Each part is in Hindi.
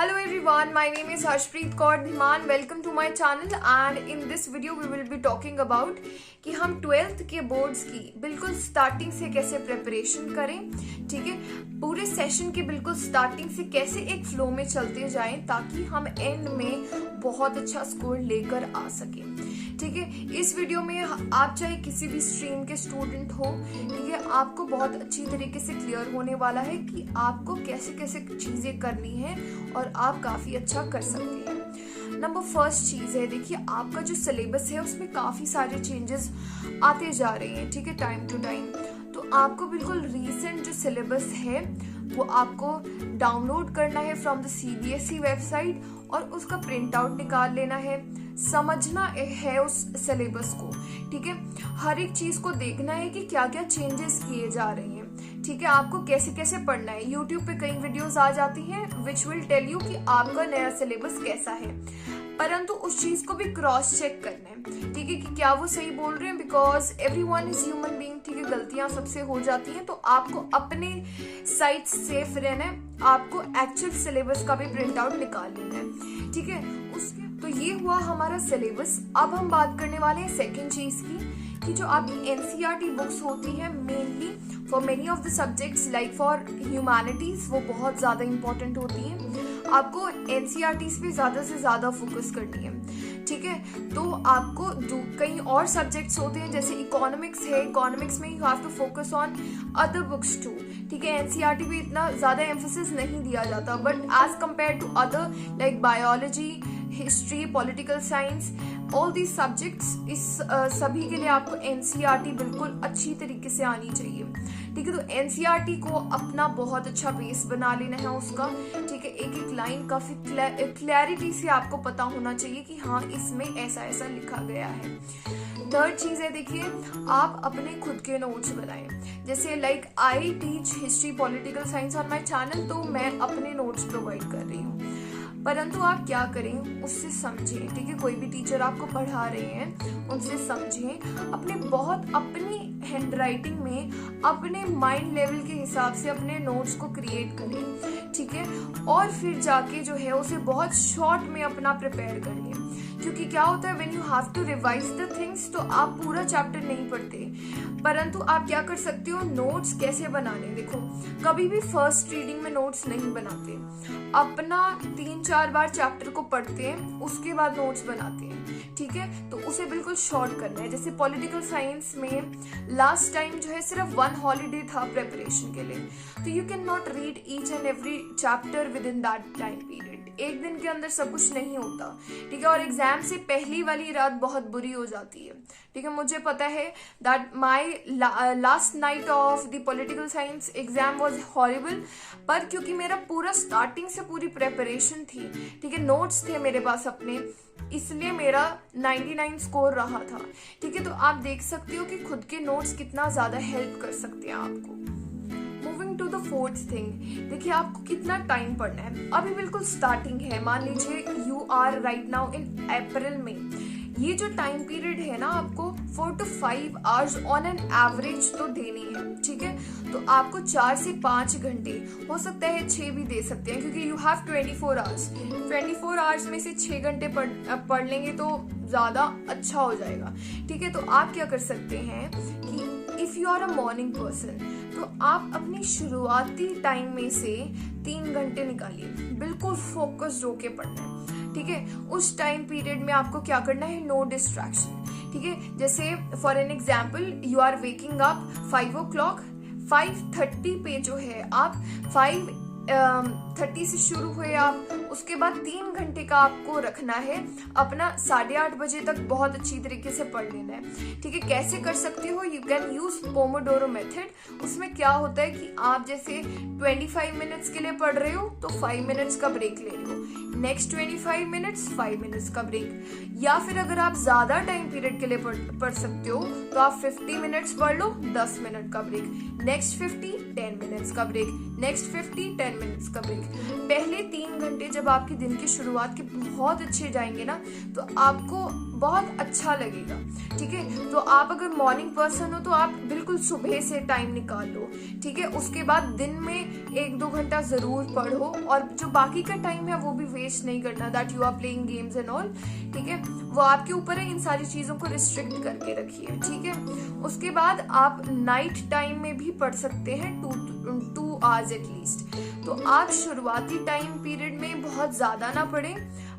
Hello everyone, my name is Harshpreet Kaur Dhiman. Welcome to my channel and in this video we will be talking about कि हम 12th के बोर्ड्स की बिल्कुल स्टार्टिंग से कैसे प्रिपरेशन करें, ठीक है। पूरे सेशन की बिल्कुल स्टार्टिंग से कैसे एक फ्लो में चलते जाएं ताकि हम एंड में बहुत अच्छा स्कोर लेकर आ सकें, ठीक है। इस वीडियो में आप चाहे किसी भी स्ट्रीम के स्टूडेंट हो, ठीक है, आपको बहुत अच्छी तरीके से क्लियर होने वाला है कि आपको कैसे कैसे चीजें करनी है और आप काफी अच्छा कर सकते हैं। नंबर फर्स्ट चीज है, देखिए आपका जो सिलेबस है उसमें काफी सारे चेंजेस आते जा रहे हैं, ठीक है, टाइम टू टाइम। तो आपको बिल्कुल रीसेंट जो सिलेबस है वो आपको डाउनलोड करना है फ्रॉम द CBSE वेबसाइट और उसका प्रिंट आउट निकाल लेना है, समझना है उस सिलेबस को, ठीक है। हर एक चीज को देखना है कि क्या क्या चेंजेस किए जा रहे हैं, ठीक है। आपको कैसे कैसे पढ़ना है, YouTube पे कई वीडियोस आ जाती हैं विच विल टेल यू कि आपका नया सिलेबस कैसा है, परंतु उस चीज को भी क्रॉस चेक करना है, ठीक है, कि क्या वो सही बोल रहे हैं, because everyone is human being, ठीक है। गलतियां सबसे हो जाती हैं, तो आपको अपने साइड सेफ रहना है, आपको एक्चुअल सिलेबस का भी प्रिंट आउट निकाल लेना है, ठीक है। उसके तो ये हुआ हमारा सिलेबस। अब हम बात करने वाले हैं सेकेंड चीज की कि जो आपकी NCERT बुक्स होती है mainly for many of the subjects like for humanities, वो बहुत ज्यादा इंपॉर्टेंट होती है। आपको NCERTs पे ज्यादा से ज्यादा फोकस करनी है, ठीक है। तो आपको कई और सब्जेक्ट्स होते हैं जैसे इकोनॉमिक्स है, इकोनॉमिक्स में you have to focus on other books too, ठीक है। NCERT पे इतना ज्यादा एम्फोसिस नहीं दिया जाता, but as compare to other like biology, history, political science, all these subjects, इस सभी के लिए आपको NCERT बिल्कुल अच्छी तरीके से आनी चाहिए, ठीक है। तो NCERT को अपना बहुत अच्छा बेस बना लेना है उसका, ठीक है। एक एक लाइन काफी क्लैरिटी से आपको पता होना चाहिए कि हाँ इसमें ऐसा ऐसा लिखा गया है। थर्ड चीज है, देखिए आप अपने खुद के नोट्स बनाएं, जैसे like I teach history political science on my channel, तो मैं अपने नोट्स प्रोवाइड कर रही हूँ, परंतु आप क्या करें उससे समझें, ठीक है। कोई भी टीचर आपको पढ़ा रहे हैं उनसे समझें, अपनी हैंड राइटिंग में अपने माइंड लेवल के हिसाब से अपने नोट्स को क्रिएट करें, ठीक है। और फिर जाके जो है उसे बहुत शॉर्ट में अपना प्रिपेयर करिए, क्योंकि क्या होता है when you have to revise the things तो आप पूरा चैप्टर नहीं पढ़ते, परंतु आप क्या कर सकते हो, नोट्स कैसे बनाने। देखो कभी भी फर्स्ट रीडिंग में नोट्स नहीं बनाते, अपना 3-4 बार चैप्टर को पढ़ते हैं उसके बाद नोट्स बनाते हैं, ठीक है। तो उसे बिल्कुल शॉर्ट करना है। जैसे पॉलिटिकल साइंस में लास्ट टाइम जो है सिर्फ 1 हॉलीडे था प्रिपरेशन के लिए, तो you can not read each and every chapter with in that time period. एक दिन के अंदर सब कुछ नहीं होता, ठीक है। और एग्जाम से पहली वाली रात बहुत बुरी हो जाती है, ठीक है। मुझे पता है that my last night of the political science exam was horrible, पर क्योंकि मेरा पूरा स्टार्टिंग से पूरी प्रिपरेशन थी, ठीक है, नोट्स थे मेरे पास अपने, इसलिए मेरा 99 स्कोर रहा था, ठीक है। तो आप देख सकते हो कि खुद के नोट्स कितना ज्यादा हेल्प कर सकते हैं आपको। Moving to the fourth thing, देखिए आपको कितना टाइम पढ़ना है। अभी बिल्कुल स्टार्टिंग है, मान लीजिए you are right now in April में, ये जो टाइम पीरियड है ना आपको 4 to 5 hours on an average तो देनी है, ठीक है। तो आपको 4 से 5 घंटे, हो सकता है 6 भी दे सकते हैं, क्योंकि यू हैव 24 आवर्स। 24 आवर्स में से 6 घंटे पढ़ लेंगे तो ज्यादा अच्छा हो जाएगा, ठीक है। तो आप क्या कर सकते हैं कि if you are a morning person तो आप अपनी शुरुआती टाइम में से 3 घंटे निकालिए, बिल्कुल फोकस्ड होके पढ़ना है, ठीक है। उस टाइम पीरियड में आपको क्या करना है, नो डिस्ट्रैक्शन, ठीक है। जैसे for an example you are waking up 5 o'clock, 5:30 पे जो है आप 5:30 से शुरू हुए आप, उसके बाद 3 घंटे का आपको रखना है, अपना 8:30 बजे तक बहुत अच्छी तरीके से पढ़ लेना है, ठीक है। कैसे कर सकते हो, you can use Pomodoro method. उसमें क्या होता है कि आप जैसे 25 मिनट्स के लिए पढ़ रहे हो तो 5 मिनट्स का ब्रेक ले रहे हो, नेक्स्ट 25 मिनट्स 5 मिनट्स का ब्रेक, या फिर अगर आप ज्यादा टाइम पीरियड के लिए पढ़ सकते हो तो आप 50 मिनट्स पढ़ लो, 10 मिनट का ब्रेक, नेक्स्ट 50 10 मिनट्स का ब्रेक, नेक्स्ट 50 10 मिनट्स का ब्रेक। पहले 3 घंटे जब आपके दिन की शुरुआत के बहुत अच्छे जाएंगे ना, तो आपको बहुत अच्छा लगेगा। ठीक है, तो आप अगर मॉर्निंग पर्सन हो तो आप बिल्कुल सुबह से टाइम निकाल लो। ठीक है, उसके बाद दिन में 1-2 घंटा जरूर पढ़ो, और जो बाकी का टाइम है वो भी वेस्ट नहीं करना, that you are playing games and all. ठीक है, वो आपके ऊपर है, इन सारी चीजों को रिस्ट्रिक्ट करके रखिए। ठीक है, उसके बाद आप नाइट टाइम में भी पढ़ सकते हैं, 2 आवर्स एटलीस्ट। तो आप शुरुआती टाइम पीरियड में बहुत ज्यादा ना पढ़ें,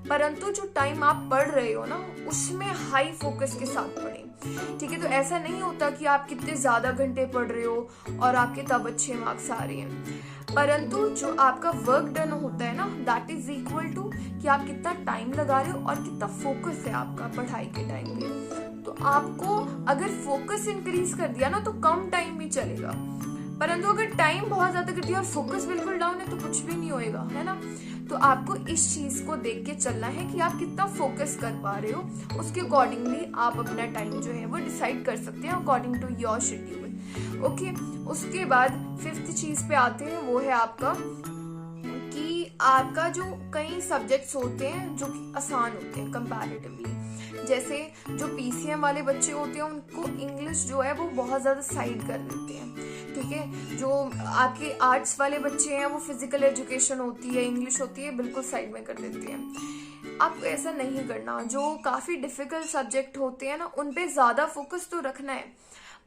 परंतु जो टाइम आप पढ़ रहे हो ना उसमें हाई फोकस के साथ पढ़ें। ठीक है, तो ऐसा नहीं होता कि आप कितने ज्यादा घंटे पढ़ रहे हो और आपके तब अच्छे मार्क्स आ रहे हैं, परंतु जो आपका वर्क डन होता है ना, दैट इज इक्वल टू कि आप कितना टाइम लगा रहे हो और कितना फोकस है आपका पढ़ाई के टाइम पे। तो आपको अगर फोकस इंक्रीज कर दिया ना तो कम टाइम भी चलेगा, परंतु अगर टाइम बहुत ज्यादा कर दिया और फोकस बिल्कुल डाउन है तो कुछ भी नहीं होएगा, है ना। तो आपको इस चीज को देख के चलना है कि आप कितना फोकस कर पा रहे हो, उसके अकॉर्डिंगली आप अपना टाइम जो है वो डिसाइड कर सकते हैं according to your schedule. Okay, उसके बाद 5th चीज पे आते हैं, वो है आपका कि आपका जो कई सब्जेक्ट्स होते हैं जो कि आसान होते हैं कंपैरेटिवली। जैसे जो पीसीएम वाले बच्चे होते हैं उनको इंग्लिश जो है वो बहुत ज्यादा साइड कर देते हैं। ठीक है, जो आपके आर्ट्स वाले बच्चे हैं वो फिजिकल एजुकेशन होती है, इंग्लिश होती है, बिल्कुल साइड में कर देते हैं। आपको ऐसा नहीं करना। जो काफी डिफिकल्ट सब्जेक्ट होते हैं ना उन पे ज्यादा फोकस तो रखना है,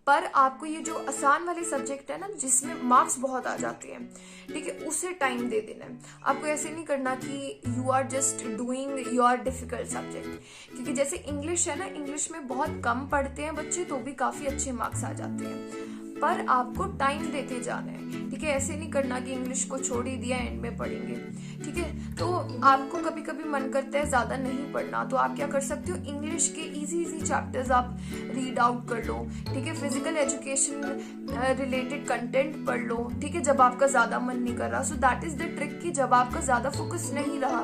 पर आपको ये जो आसान वाले सब्जेक्ट है ना जिसमें मार्क्स बहुत आ जाते हैं, ठीक है, उसे टाइम दे देना है। आपको ऐसे नहीं करना कि you are just doing your difficult subject, क्योंकि जैसे इंग्लिश है ना, इंग्लिश में बहुत कम पढ़ते हैं बच्चे तो भी काफी अच्छे मार्क्स आ जाते हैं, पर आपको टाइम देते जाना है। ठीक है, ऐसे नहीं करना कि इंग्लिश को छोड़ ही दिया एंड में पढ़ेंगे। ठीक है, तो आपको कभी कभी मन करता है ज्यादा नहीं पढ़ना, तो आप क्या कर सकते हो, इंग्लिश के इजी चैप्टर्स आप रीड आउट कर लो। ठीक है, फिजिकल एजुकेशन रिलेटेड कंटेंट पढ़ लो। ठीक है, जब आपका ज्यादा मन नहीं कर रहा, so that is the trick कि जब आपका ज्यादा फोकस नहीं रहा,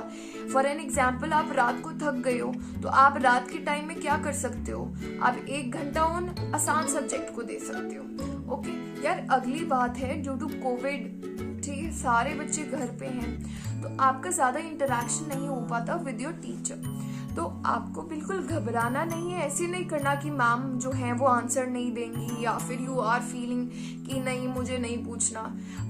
फॉर एन एग्जाम्पल आप रात को थक गए हो तो आप रात के टाइम में क्या कर सकते हो, आप 1 घंटा उन आसान सब्जेक्ट को दे सकते हो। ओके यार, अगली बात है ड्यू टू कोविड, ठीक है, सारे बच्चे घर पे हैं तो आपका ज्यादा इंटरेक्शन नहीं हो पाता विद योर टीचर। तो आपको बिल्कुल घबराना नहीं है, ऐसे नहीं करना कि मैम जो है वो आंसर नहीं देंगी या फिर यू आर फीलिंग कि नहीं मुझे नहीं पूछना,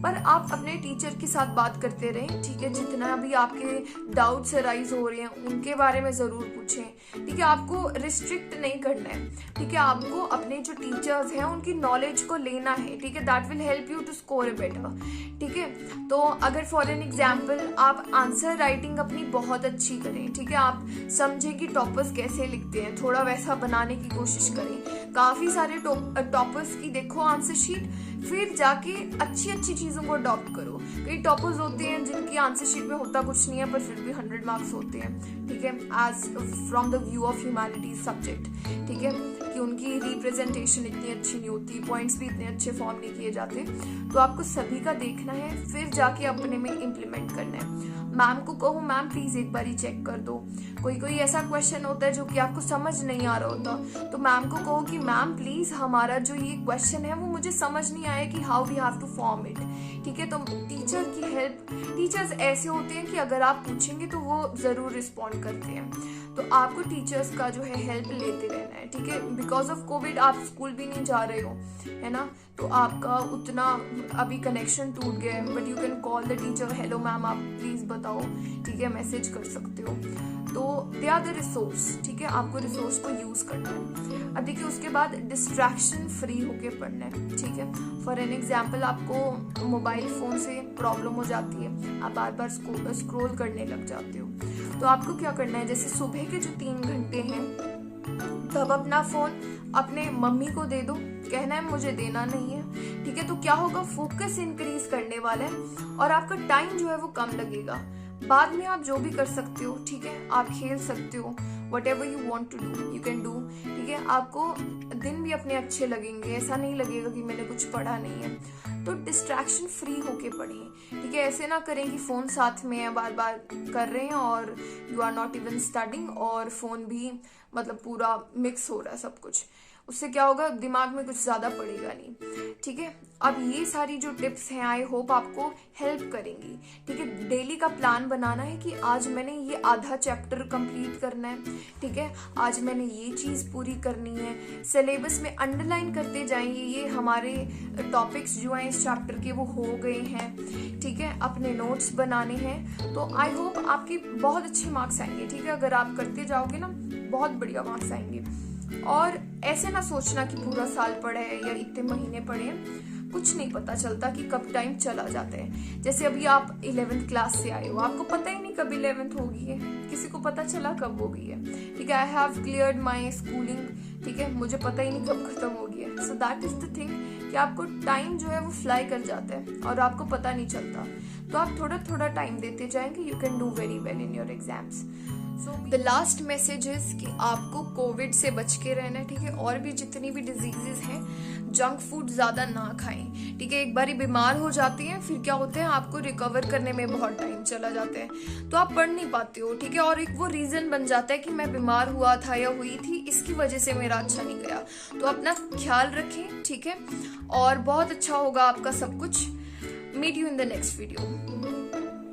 पर आप अपने टीचर के साथ बात करते रहें। ठीक है, जितना भी आपके डाउट्स अराइज हो रहे हैं उनके बारे में जरूर पूछें। ठीक है, आपको रिस्ट्रिक्ट नहीं करना है। ठीक है, आपको अपने जो टीचर्स हैं उनकी नॉलेज को लेना है। ठीक है, that will help you to score better. ठीक है, तो अगर फॉर एन एग्जाम्पल आप आंसर राइटिंग अपनी बहुत अच्छी करें, ठीक है, आप समझें कि टॉपर्स कैसे लिखते हैं, थोड़ा वैसा बनाने की कोशिश करें। काफी सारे टॉपर्स की देखो आंसर शीट, फिर जाके अच्छी चीजों को अडॉप्ट करो। कई टॉपर्स होते हैं जिनकी आंसर शीट में होता कुछ नहीं है पर फिर भी 100 मार्क्स होते हैं। ठीक है, as from the view of humanities subject. ठीक है, कि उनकी रिप्रेजेंटेशन इतनी अच्छी नहीं होती, पॉइंट्स भी इतने अच्छे फॉर्म नहीं किए जाते। तो आपको सभी का देखना है, फिर जाके अपने में इम्प्लीमेंट करना है। मैम को कहो मैम प्लीज एक बार ही चेक कर दो। कोई ऐसा क्वेश्चन होता है जो कि आपको समझ नहीं आ रहा होता, तो मैम को कहो कि मैम प्लीज हमारा जो ये क्वेश्चन है वो मुझे समझ नहीं आया कि how we have to form it. ठीक है, तो टीचर की हेल्प, टीचर्स ऐसे होते हैं कि अगर आप पूछेंगे तो वो जरूर रिस्पॉन्ड करते हैं, तो आपको टीचर्स का जो है हेल्प लेते रहना है। ठीक है, बिकॉज ऑफ कोविड आप स्कूल भी नहीं जा रहे हो, है ना, तो आपका उतना अभी कनेक्शन टूट गया है, but you can call the teacher, hello ma'am आप प्लीज बताओ। ठीक है, मैसेज कर सकते हो। तो दे आर द रिसोर्स। ठीक है, आपको रिसोर्स को यूज करना है। अब देखिए, उसके बाद डिस्ट्रैक्शन फ्री होके पढ़ना है। ठीक है, फॉर एन एग्जाम्पल आपको मोबाइल फोन से प्रॉब्लम हो जाती है, आप बार बार स्क्रॉल करने लग जाते हो, तो आपको क्या करना है, जैसे सुबह के जो 3 घंटे हैं तब अपना फोन अपने मम्मी को दे दो, कहना है मुझे देना नहीं है। ठीक है, तो क्या होगा, फोकस इंक्रीज करने वाला है और आपका टाइम जो है वो कम लगेगा। बाद में आप जो भी कर सकते हो, ठीक है, आप खेल सकते हो, whatever you want to do you can do. ठीक है, आपको दिन भी अपने अच्छे लगेंगे, ऐसा नहीं लगेगा कि मैंने कुछ पढ़ा नहीं है। तो डिस्ट्रैक्शन फ्री होके पढ़िए। ठीक है, ऐसे ना करें कि फोन साथ में है, बार बार कर रहे हैं और you are not even studying और फोन भी मतलब पूरा मिक्स हो रहा है सब कुछ। उससे क्या होगा, दिमाग में कुछ ज्यादा पड़ेगा नहीं। ठीक है, अब ये सारी जो टिप्स हैं आई होप आपको हेल्प करेंगी। ठीक है, डेली का प्लान बनाना है कि आज मैंने ये आधा चैप्टर कंप्लीट करना है। ठीक है, आज मैंने ये चीज पूरी करनी है। सिलेबस में अंडरलाइन करते जाएंगे, ये हमारे टॉपिक्स जो हैं इस चैप्टर के वो हो गए हैं। ठीक है, अपने नोट्स बनाने हैं। तो आई होप आपके बहुत अच्छे मार्क्स आएंगे। ठीक है, अगर आप करते जाओगे ना बहुत बढ़िया मार्क्स आएंगे। और ऐसे ना सोचना कि पूरा साल पढ़े है या इतने महीने पढ़े हैं, कुछ नहीं पता चलता कि कब टाइम चला जाता है। जैसे अभी आप 11th क्लास से आए हो, आपको पता ही नहीं कब 11th होगी है, किसी को पता चला कब होगी है। ठीक है, I have cleared my schooling. ठीक है, मुझे पता ही नहीं कब खत्म होगी है। So that is the thing कि आपको टाइम जो है वो फ्लाई कर जाता है और आपको पता नहीं चलता। तो आप थोड़ा थोड़ा टाइम देते जाएंगे, you can do very well in your exams. So the last message is कि आपको कोविड से बच के रहना है। ठीक है, और भी जितनी भी डिजीजेस हैं, जंक फूड ज्यादा ना खाएं। ठीक है, एक बार बीमार हो जाती हैं फिर क्या होता है, आपको रिकवर करने में बहुत टाइम चला जाता है, तो आप पढ़ नहीं पाते हो। ठीक है, और एक वो रीजन बन जाता है कि मैं बीमार हुआ था या हुई थी, इसकी वजह से मेरा अच्छा नहीं गया। तो अपना ख्याल रखें। ठीक है, और बहुत अच्छा होगा आपका सब कुछ। Meet you in the next video.